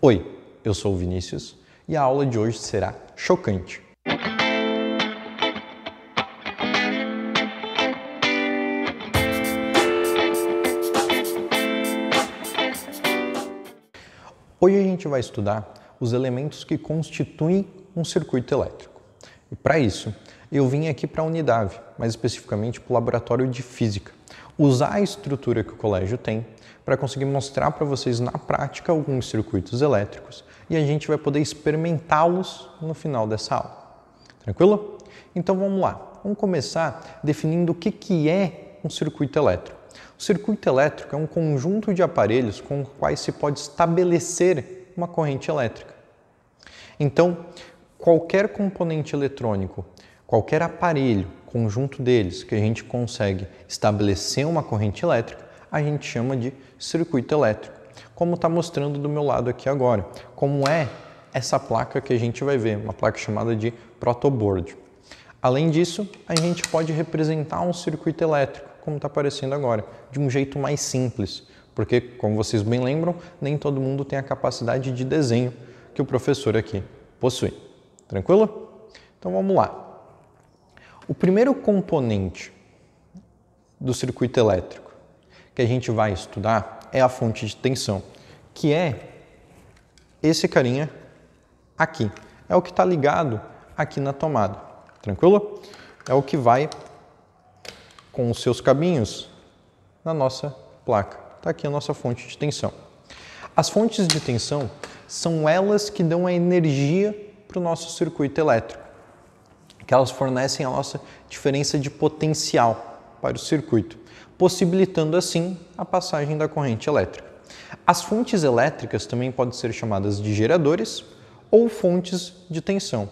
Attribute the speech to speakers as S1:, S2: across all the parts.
S1: Oi, eu sou o Vinícius e a aula de hoje será chocante. Hoje a gente vai estudar os elementos que constituem um circuito elétrico. E para isso, eu vim aqui para a Unidade, mais especificamente para o Laboratório de Física, usar a estrutura que o colégio tem para conseguir mostrar para vocês na prática alguns circuitos elétricos e a gente vai poder experimentá-los no final dessa aula. Tranquilo? Então vamos lá. Vamos começar definindo o que é um circuito elétrico. O circuito elétrico é um conjunto de aparelhos com os quais se pode estabelecer uma corrente elétrica. Então, qualquer componente eletrônico, qualquer aparelho, conjunto deles, que a gente consegue estabelecer uma corrente elétrica, a gente chama de circuito elétrico, como está mostrando do meu lado aqui agora, como é essa placa que a gente vai ver, uma placa chamada de protoboard. Além disso, a gente pode representar um circuito elétrico, como está aparecendo agora, de um jeito mais simples, porque, como vocês bem lembram, nem todo mundo tem a capacidade de desenho que o professor aqui possui. Tranquilo? Então vamos lá. O primeiro componente do circuito elétrico que a gente vai estudar é a fonte de tensão, que é esse carinha aqui. É o que está ligado aqui na tomada. Tranquilo? É o que vai com os seus cabinhos na nossa placa. Está aqui a nossa fonte de tensão. As fontes de tensão são elas que dão a energia para o nosso circuito elétrico, que elas fornecem a nossa diferença de potencial para o circuito, possibilitando assim a passagem da corrente elétrica. As fontes elétricas também podem ser chamadas de geradores ou fontes de tensão.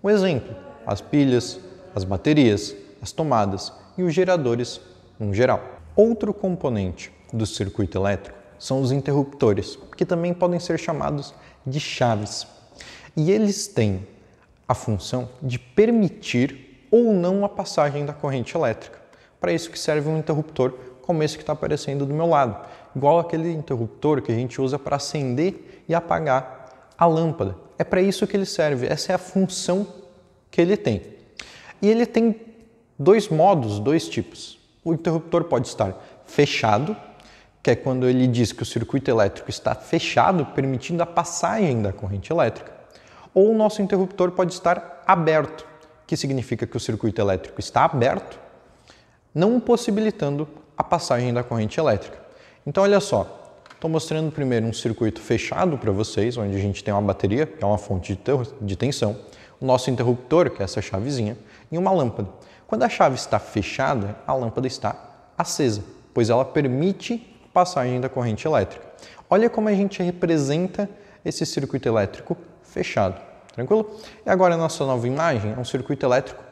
S1: Um exemplo, as pilhas, as baterias, as tomadas e os geradores no geral. Outro componente do circuito elétrico são os interruptores, que também podem ser chamados de chaves. E eles têm a função de permitir ou não a passagem da corrente elétrica. Para isso que serve um interruptor como esse que está aparecendo do meu lado, igual aquele interruptor que a gente usa para acender e apagar a lâmpada. É para isso que ele serve, essa é a função que ele tem. E ele tem dois modos, dois tipos. O interruptor pode estar fechado, que é quando ele diz que o circuito elétrico está fechado, permitindo a passagem da corrente elétrica. Ou o nosso interruptor pode estar aberto, que significa que o circuito elétrico está aberto, não possibilitando a passagem da corrente elétrica. Então, olha só, estou mostrando primeiro um circuito fechado para vocês, onde a gente tem uma bateria, que é uma fonte de tensão, o nosso interruptor, que é essa chavezinha, e uma lâmpada. Quando a chave está fechada, a lâmpada está acesa, pois ela permite a passagem da corrente elétrica. Olha como a gente representa esse circuito elétrico fechado. Tranquilo? E agora a nossa nova imagem é um circuito elétrico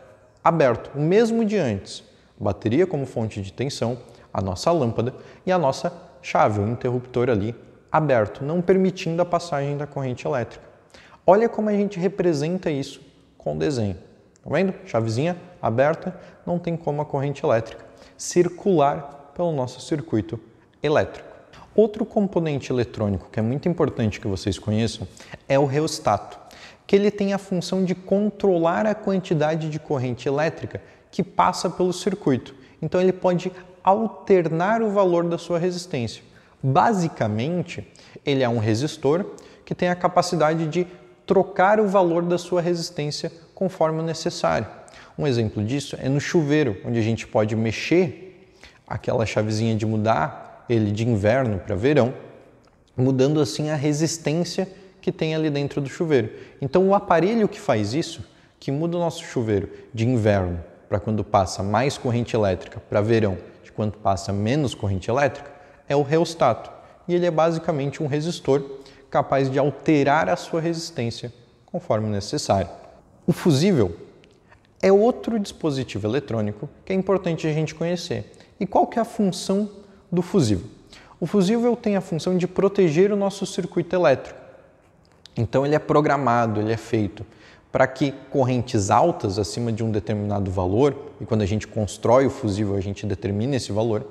S1: aberto, o mesmo de antes. Bateria como fonte de tensão, a nossa lâmpada e a nossa chave, o interruptor ali aberto, não permitindo a passagem da corrente elétrica. Olha como a gente representa isso com o desenho. Tá vendo? Chavezinha aberta, não tem como a corrente elétrica circular pelo nosso circuito elétrico. Outro componente eletrônico que é muito importante que vocês conheçam é o reostato, que ele tem a função de controlar a quantidade de corrente elétrica que passa pelo circuito. Então ele pode alternar o valor da sua resistência. Basicamente, ele é um resistor que tem a capacidade de trocar o valor da sua resistência conforme o necessário. Um exemplo disso é no chuveiro, onde a gente pode mexer aquela chavezinha de mudar ele de inverno para verão, mudando assim a resistência que tem ali dentro do chuveiro. Então o aparelho que faz isso, que muda o nosso chuveiro de inverno para quando passa mais corrente elétrica para verão, de quando passa menos corrente elétrica, é o reostato. E ele é basicamente um resistor capaz de alterar a sua resistência conforme necessário. O fusível é outro dispositivo eletrônico que é importante a gente conhecer. E qual que é a função do fusível? O fusível tem a função de proteger o nosso circuito elétrico. Então ele é programado, ele é feito para que correntes altas acima de um determinado valor, e quando a gente constrói o fusível a gente determina esse valor,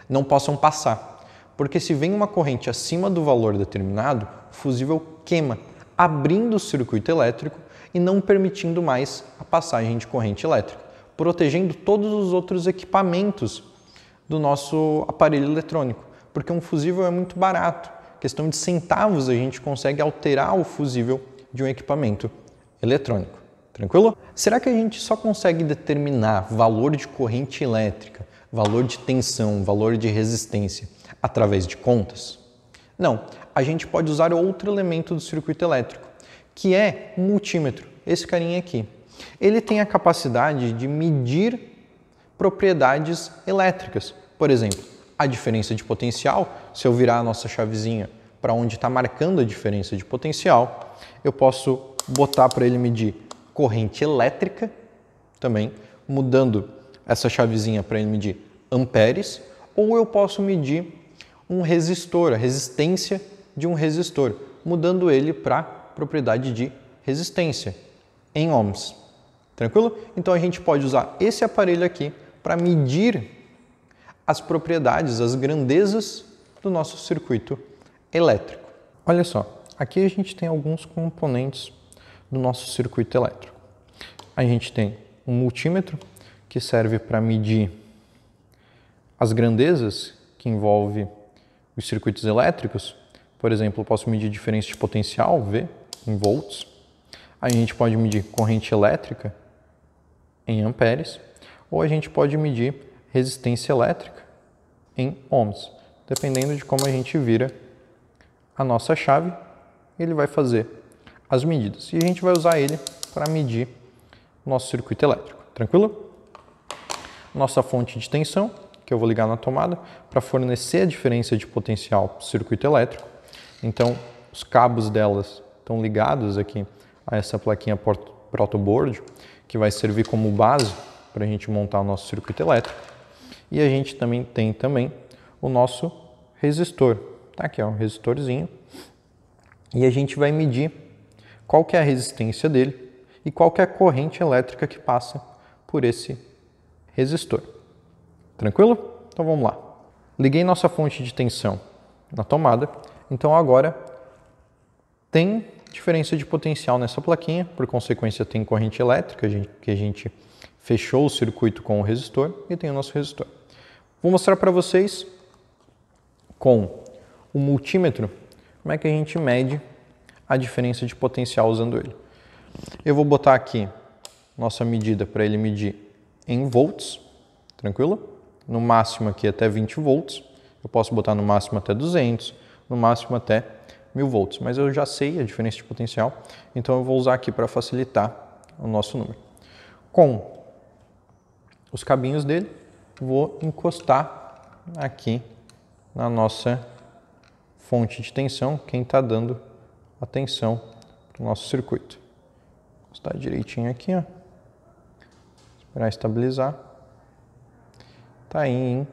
S1: não possam passar. Porque se vem uma corrente acima do valor determinado, o fusível queima, abrindo o circuito elétrico e não permitindo mais a passagem de corrente elétrica, protegendo todos os outros equipamentos do nosso aparelho eletrônico, porque um fusível é muito barato. Questão de centavos a gente consegue alterar o fusível de um equipamento eletrônico. Tranquilo? Será que a gente só consegue determinar valor de corrente elétrica, valor de tensão, valor de resistência através de contas? Não, a gente pode usar outro elemento do circuito elétrico, que é um multímetro, esse carinha aqui. Ele tem a capacidade de medir propriedades elétricas. Por exemplo, a diferença de potencial. Se eu virar a nossa chavezinha para onde está marcando a diferença de potencial, eu posso botar para ele medir corrente elétrica, também mudando essa chavezinha para ele medir amperes, ou eu posso medir um resistor, a resistência de um resistor, mudando ele para propriedade de resistência em ohms. Tranquilo? Então a gente pode usar esse aparelho aqui para medir as propriedades, as grandezas do nosso circuito elétrico. Olha só, aqui a gente tem alguns componentes do nosso circuito elétrico. A gente tem um multímetro que serve para medir as grandezas que envolve os circuitos elétricos. Por exemplo, eu posso medir diferença de potencial, V, em volts. A gente pode medir corrente elétrica em amperes, ou a gente pode medir resistência elétrica em ohms. Dependendo de como a gente vira a nossa chave, ele vai fazer as medidas. E a gente vai usar ele para medir o nosso circuito elétrico. Tranquilo? Nossa fonte de tensão, que eu vou ligar na tomada, para fornecer a diferença de potencial para o circuito elétrico. Então, os cabos delas estão ligados aqui a essa plaquinha protoboard, que vai servir como base para a gente montar o nosso circuito elétrico. E a gente também tem o nosso resistor. Tá aqui, ó, um resistorzinho. E a gente vai medir qual que é a resistência dele e qual que é a corrente elétrica que passa por esse resistor. Tranquilo? Então vamos lá. Liguei nossa fonte de tensão na tomada. Então agora tem diferença de potencial nessa plaquinha, por consequência tem corrente elétrica, que a gente fechou o circuito com o resistor e tem o nosso resistor. Vou mostrar para vocês com o multímetro como é que a gente mede a diferença de potencial usando ele. Eu vou botar aqui nossa medida para ele medir em volts, tranquilo? No máximo aqui até 20 volts, eu posso botar no máximo até 200, no máximo até 1000 volts, mas eu já sei a diferença de potencial, então eu vou usar aqui para facilitar o nosso número. Com os cabinhos dele, vou encostar aqui na nossa fonte de tensão, quem está dando a tensão para o nosso circuito. Encostar direitinho aqui, ó. Esperar estabilizar. Está aí em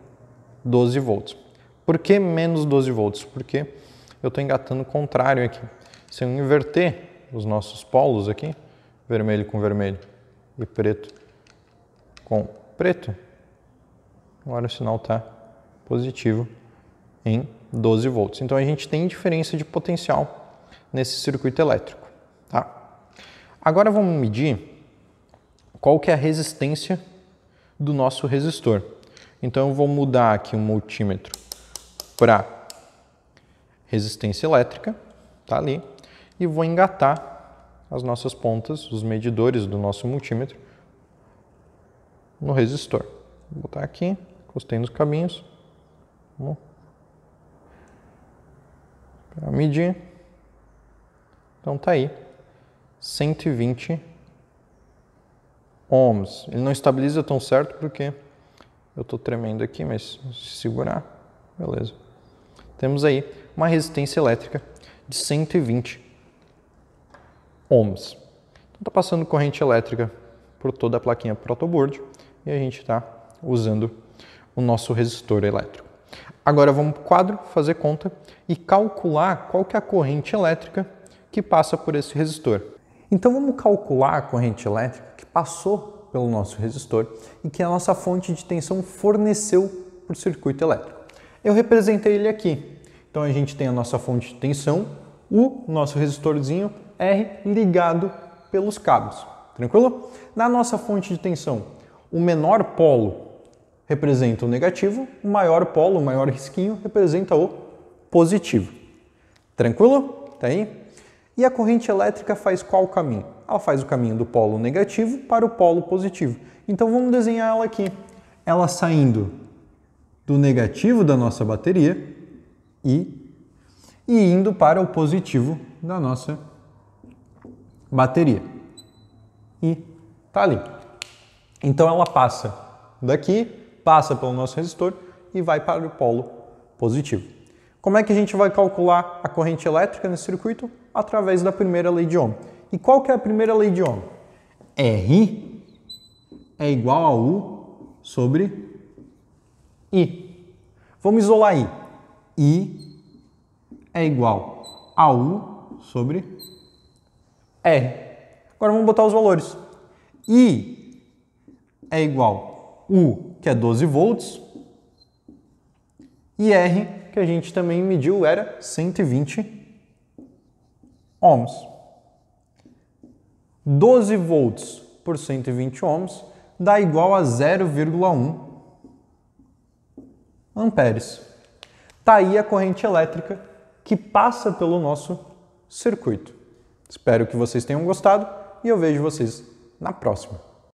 S1: 12 volts. Por que menos 12 volts? Porque eu estou engatando o contrário aqui. Se eu inverter os nossos polos aqui, vermelho com vermelho e preto com preto, agora o sinal está positivo em 12 volts. Então a gente tem diferença de potencial nesse circuito elétrico. Tá? Agora vamos medir qual que é a resistência do nosso resistor. Então eu vou mudar aqui o multímetro para resistência elétrica, tá ali, e vou engatar as nossas pontas, os medidores do nosso multímetro no resistor. Vou botar aqui, encostei nos cabinhos, para medir. Então tá aí, 120 ohms. Ele não estabiliza tão certo porque eu estou tremendo aqui, mas se segurar, beleza. Temos aí uma resistência elétrica de 120 ohms. Então está passando corrente elétrica por toda a plaquinha protoboard e a gente está usando o nosso resistor elétrico. Agora vamos para o quadro, fazer conta e calcular qual que é a corrente elétrica que passa por esse resistor. Então vamos calcular a corrente elétrica que passou pelo nosso resistor e que a nossa fonte de tensão forneceu para o circuito elétrico. Eu representei ele aqui. Então a gente tem a nossa fonte de tensão, o nosso resistorzinho R ligado pelos cabos. Tranquilo? Na nossa fonte de tensão, o menor polo representa o negativo, o maior polo, o maior risquinho, representa o positivo. Tranquilo? Tá aí? E a corrente elétrica faz qual caminho? Ela faz o caminho do polo negativo para o polo positivo. Então vamos desenhar ela aqui. Ela saindo do negativo da nossa bateria e indo para o positivo da nossa bateria. E tá ali. Então ela passa daqui, passa pelo nosso resistor e vai para o polo positivo. Como é que a gente vai calcular a corrente elétrica nesse circuito? Através da primeira lei de Ohm. E qual que é a primeira lei de Ohm? R é igual a U sobre I. Vamos isolar I. I é igual a U sobre R. Agora vamos botar os valores. I é igual a U, que é 12 volts, e R, que a gente também mediu, era 120 ohms. 12 volts por 120 ohms dá igual a 0,1 amperes. Tá aí a corrente elétrica que passa pelo nosso circuito. Espero que vocês tenham gostado e eu vejo vocês na próxima.